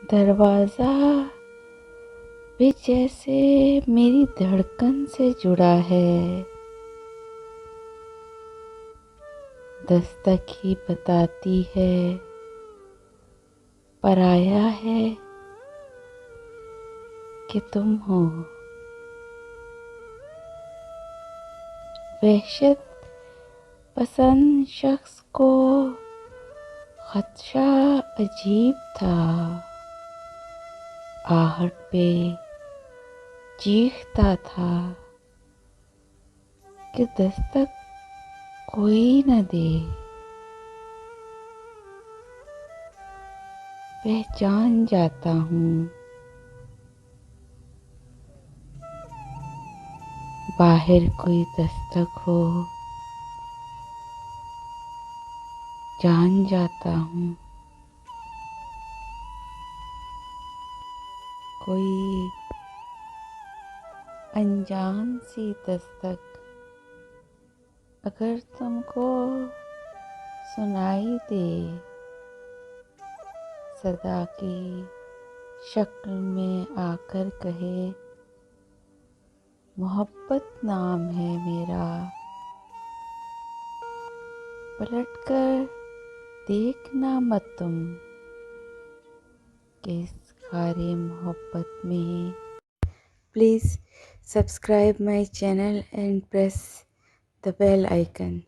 दरवाज़ा भी जैसे मेरी धड़कन से जुड़ा है। दस्तक ही बताती है पराया है कि तुम हो। वहशत पसंद शख्स को खदशा अजीब था। आहट पे चीखता था कि दस्तक कोई न दे। पहचान जाता हूँ बाहर कोई दस्तक हो। जान जाता हूँ कोई अनजान सी दस्तक अगर तुमको सुनाई दे, सदा की शक्ल में आकर कहे मोहब्बत नाम है मेरा। पलट कर देखना मत तुम कि इस खारे मोहब्बत में। Please subscribe my channel and press the bell icon.